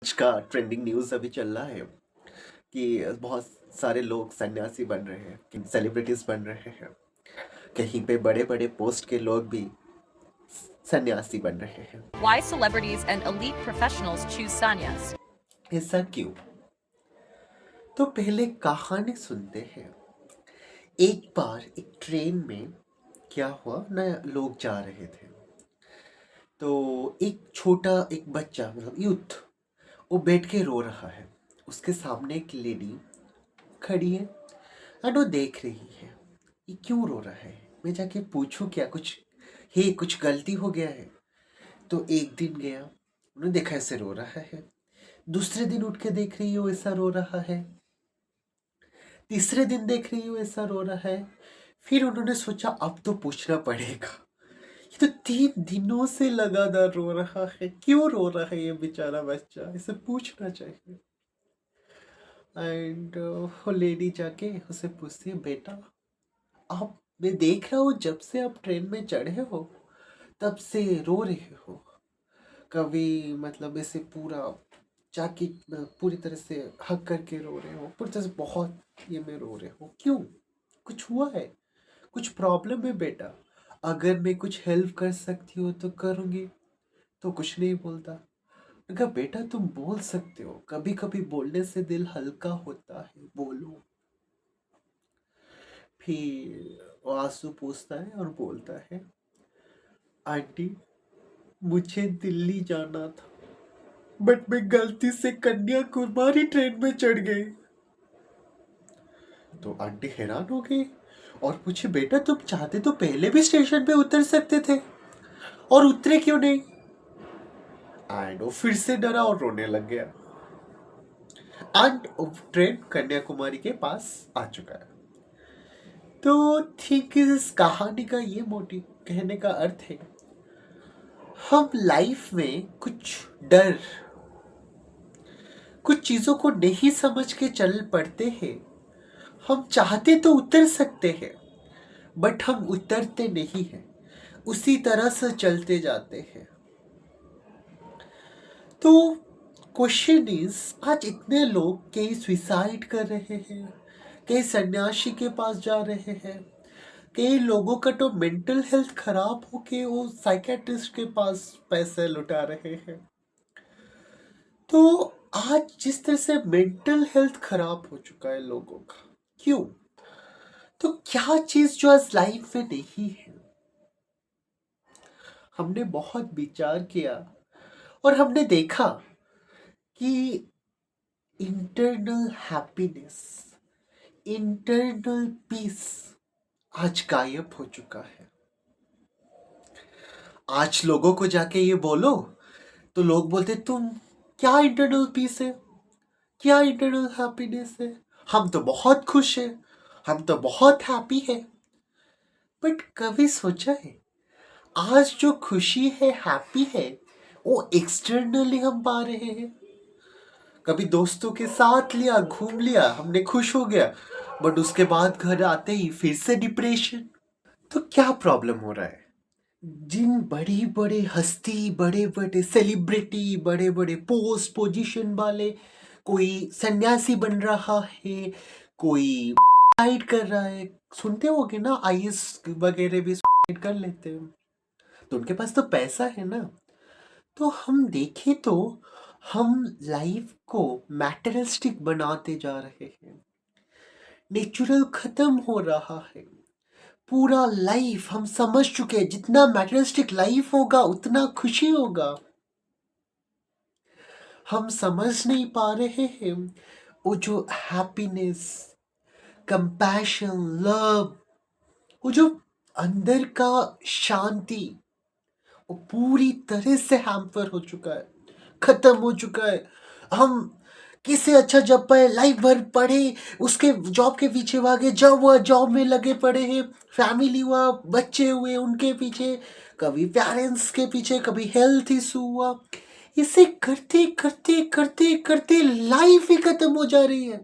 आज का trending news अभी चल रहा है कि बहुत सारे लोग सन्यासी बन रहे हैं, कि सेलिब्रिटीज बन रहे हैं। कहीं पे बड़े बड़े पोस्ट के लोग भी सन्यासी बन रहे हैं। Why celebrities and elite professionals choose sannyas? ऐसा क्यों? तो पहले कहानी सुनते हैं। एक बार एक ट्रेन में क्या हुआ ना, लोग जा रहे थे। तो एक बच्चा मतलब यूथ, वो बैठ के रो रहा है। उसके सामने एक लेडी खड़ी है एंड वो देख रही है, ये क्यों रो रहा है। मैं जाके पूछूं क्या, कुछ गलती हो गया है। तो एक दिन गया, उन्होंने देखा ऐसे रो रहा है। दूसरे दिन उठ के देख रही हो ऐसा रो रहा है। तीसरे दिन देख रही हो ऐसा रो रहा है। फिर उन्होंने सोचा अब तो पूछना पड़ेगा, ये तो 3 दिनों से लगातार रो रहा है, क्यों रो रहा है ये बेचारा बच्चा, इसे पूछना चाहिए। एंड वो लेडी जाके उसे पूछती है, बेटा आप, मैं देख रहा हूँ जब से आप ट्रेन में चढ़े हो तब से रो रहे हो। कभी मतलब ऐसे पूरा जाके पूरी तरह से हक करके रो रहे हो, पूरी तरह से बहुत ये में रो रहे हो, क्यों? कुछ हुआ है? कुछ प्रॉब्लम है बेटा? अगर मैं कुछ हेल्प कर सकती हो तो करूँगी। तो कुछ नहीं बोलता। मैं कहा बेटा तुम बोल सकते हो, कभी कभी बोलने से दिल हल्का होता है, बोलो। फिर वो आंसू पूछता है और बोलता है, आंटी मुझे दिल्ली जाना था बट मैं गलती से कन्याकुमारी ट्रेन में चढ़ गई। तो आंटी हैरान हो गई और पूछे, बेटा तुम चाहते तो पहले भी स्टेशन पे उतर सकते थे और उतरे क्यों नहीं? एंड वो फिर से डरा और रोने लग गया। एंड ट्रेन कन्याकुमारी के पास आ चुका है। तो ठीक इस कहानी का ये मोटिव, कहने का अर्थ है, हम लाइफ में डर कुछ चीजों को नहीं समझ के चल पड़ते हैं। हम चाहते तो उतर सकते हैं बट हम उतरते नहीं हैं, उसी तरह से चलते जाते हैं। तो क्वेश्चन इज, आज इतने लोग कई सुसाइड कर रहे हैं, कई सन्यासी के पास जा रहे हैं, कई लोगों का तो मेंटल हेल्थ खराब होके वो साइकेट्रिस्ट के पास पैसे लुटा रहे हैं। तो आज जिस तरह से मेंटल हेल्थ खराब हो चुका है लोगों का, क्यों? तो क्या चीज जो आज लाइफ में नहीं है? हमने बहुत विचार किया और हमने देखा कि इंटरनल हैप्पीनेस, इंटरनल पीस आज गायब हो चुका है। आज लोगों को जाके ये बोलो तो लोग बोलते, तुम क्या इंटरनल पीस है, क्या इंटरनल हैप्पीनेस है? हम तो बहुत खुश हैं, हम तो बहुत हैप्पी है। बट कभी सोचा है आज जो खुशी है, हैप्पी है, वो एक्सटर्नली हम पा रहे हैं? कभी दोस्तों के साथ लिया, घूम लिया, हमने खुश हो गया, बट उसके बाद घर आते ही फिर से डिप्रेशन। तो क्या प्रॉब्लम हो रहा है? जिन बड़ी बड़े हस्ती, बड़े बड़े सेलिब्रिटी, बड़े बड़े पोस्ट पोजीशन वाले, कोई सन्यासी बन रहा है, कोई सुसाइड कर रहा है, सुनते होगे ना, आईएएस वगैरह भी सुसाइड कर लेते हैं, तो उनके पास तो पैसा है ना। तो हम देखें तो हम लाइफ को मैटेरियलिस्टिक बनाते जा रहे हैं, नेचुरल खत्म हो रहा है। पूरा लाइफ हम समझ चुके हैं, जितना मैटेरियलिस्टिक लाइफ होगा उतना खुशी होगा। हम समझ नहीं पा रहे हैं वो जो हैप्पीनेस, कंपैशन, लव, वो जो अंदर का शांति, वो पूरी तरह से हैम्पर हो चुका है, खत्म हो चुका है। हम किससे अच्छा जब पाए, लाइफ भर पढ़े, उसके जॉब के पीछे भागे, जब हुआ जॉब में लगे पड़े हैं, फैमिली हुआ, बच्चे हुए उनके पीछे, कभी पेरेंट्स के पीछे, कभी हेल्थ इशू हुआ, इसे करते करते करते करते लाइफ ही खत्म हो जा रही है।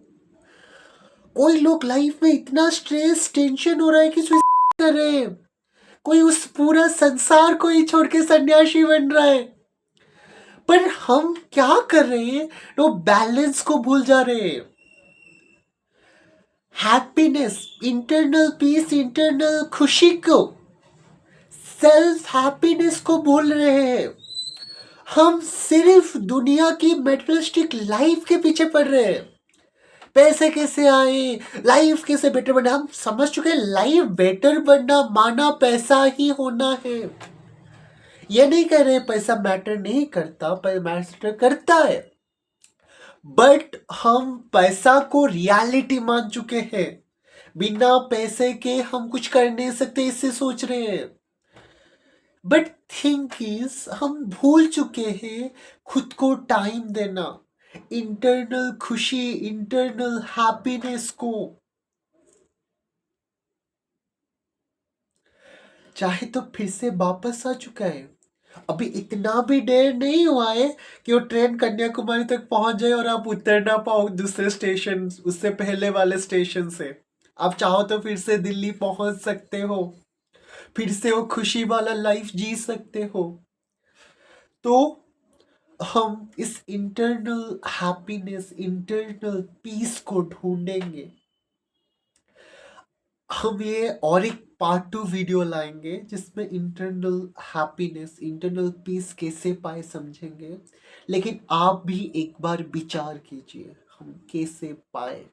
कोई लोग लाइफ में इतना स्ट्रेस, टेंशन हो रहा है कि सुसाइड कर रहे हैं। कोई उस पूरा संसार को ही छोड़ के सन्यासी बन रहा है। पर हम क्या कर रहे हैं, वो बैलेंस को भूल जा रहे हैं। हैप्पीनेस, इंटरनल पीस, इंटरनल खुशी को, सेल्फ हैप्पीनेस को भूल रहे हैं। हम सिर्फ दुनिया की मेटेरियलिस्टिक लाइफ के पीछे पड़ रहे हैं। पैसे कैसे आए, लाइफ कैसे बेटर बनना, हम समझ चुके हैं लाइफ बेटर बनना माना पैसा ही होना है। ये नहीं कह रहे पैसा मैटर नहीं करता, पर मैटर करता है, बट हम पैसा को रियलिटी मान चुके हैं। बिना पैसे के हम कुछ कर नहीं सकते, इससे सोच रहे हैं। बट थिंक इज हम भूल चुके हैं खुद को टाइम देना, इंटरनल खुशी, इंटरनल हैप्पीनेस को। चाहे तो फिर से वापस आ चुका है। अभी इतना भी देर नहीं हुआ है कि वो ट्रेन कन्याकुमारी तक पहुंच जाए और आप उतर ना पाओ दूसरे स्टेशन, उससे पहले वाले स्टेशन से। आप चाहो तो फिर से दिल्ली पहुंच सकते हो, फिर से वो खुशी वाला लाइफ जी सकते हो। तो हम इस इंटरनल हैप्पीनेस, इंटरनल पीस को ढूंढेंगे। हम ये और एक पार्ट 2 वीडियो लाएंगे जिसमें इंटरनल हैप्पीनेस, इंटरनल पीस कैसे पाए समझेंगे। लेकिन आप भी एक बार विचार कीजिए हम कैसे पाए।